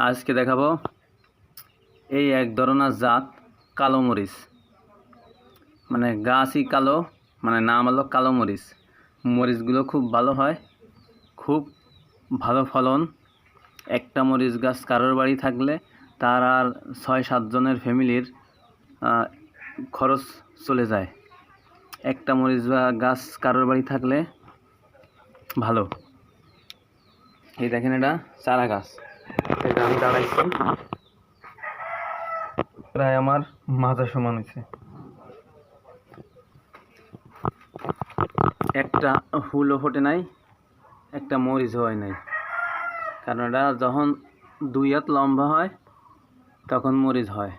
আজকে দেখাবো এই এক ধরনের জাত কালো মরিচ, মানে গাছই কালো, মানে নাম হলো কালো মরিচ। মরিচগুলো খুব ভালো হয়, খুব ভালো ফলন। একটা মরিচ গাছ কারোর বাড়ি থাকলে তার আর ৬-৭ জনের ফ্যামিলির খরচ চলে যায়। একটা মরিচ গাছ কারোর বাড়ি থাকলে ভালো। এই দেখেন, এটা চারা গাছ। এটা আমি দাঁড়াইছি, প্রায় আমার মাথা সমান হয়েছে। একটা ফুলও ফোটে নাই, একটা মরিচ হয় নাই। কারণ এটা যখন 2 হাত লম্বা হয় তখন মরিচ হয়।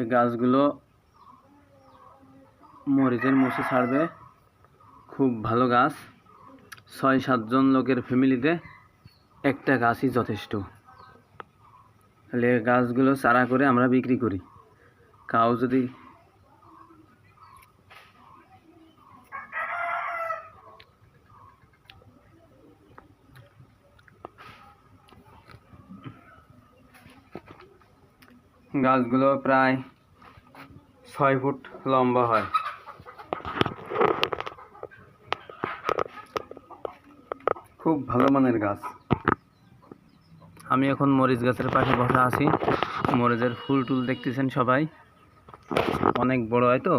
এই গাছগুলো মরিচের মুছে ছাড়বে, খুব ভালো গাছ। ৬-৭ জন লোকের ফ্যামিলিতে একটা গাছই যথেষ্ট। তাহলে গাছগুলো চারা করে আমরা বিক্রি করি। কাউ যদি গাছগুলো প্রায় 6 ফুট লম্বা হয়। খুব ভালো মানের গাছ। আমি এখন মরিচ গাছের পাশে বসা আছি। মরিচের ফুল টুল দেখতেছেন সবাই, অনেক বড় হয় তো।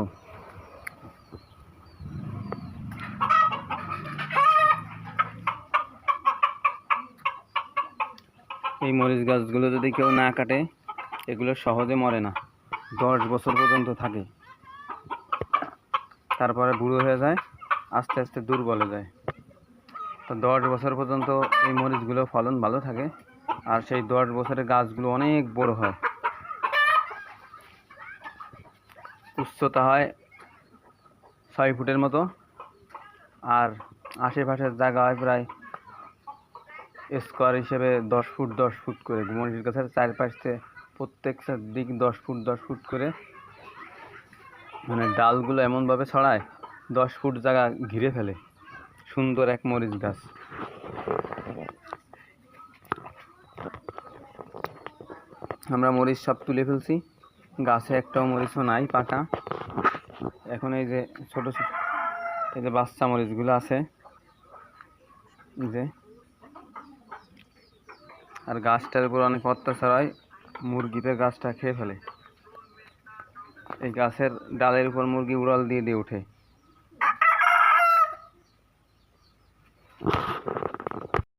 এই মরিচ গাছগুলো যদি কেউ না কাটে, এগুলো সহজে মরে না, 10 বছর পর্যন্ত থাকে। তারপরে বুড়ো হয়ে যায়, আস্তে আস্তে দুর্বল হয়ে যায়। তো 10 বছর পর্যন্ত এই মরিচগুলো ফলন ভালো থাকে। আর সেই 10 বছরের গাছগুলো অনেক বড় হয়, উচ্চতা হয় 6 ফুটের মতো। আর আশেপাশের জায়গা হয় প্রায় স্কোয়ার হিসেবে 10 ফুট 10 ফুট করে। মরিচ গাছের চারপাশে প্রত্যেকটা দিক 10 ফুট 10 ফুট করে, মানে ডালগুলো এমনভাবে ছড়ায় 10 ফুট জায়গা ঘিরে ফেলে। সুন্দর এক মরিচ গাছ। আমরা মরিচ সব তুলে ফেলছি, গাছে একটাও মরিচও নাই পাকা। এখন এই যে ছোট ছোট এই যে বাচ্চা মরিচগুলো আছে, যে আর গাছটার উপর অনেক অত্যাচার হয়, মুরগিতে গাছটা খেয়ে ফেলে। এই গাছের ডালের উপর মুরগি উড়াল দিয়ে দিয়ে ওঠে।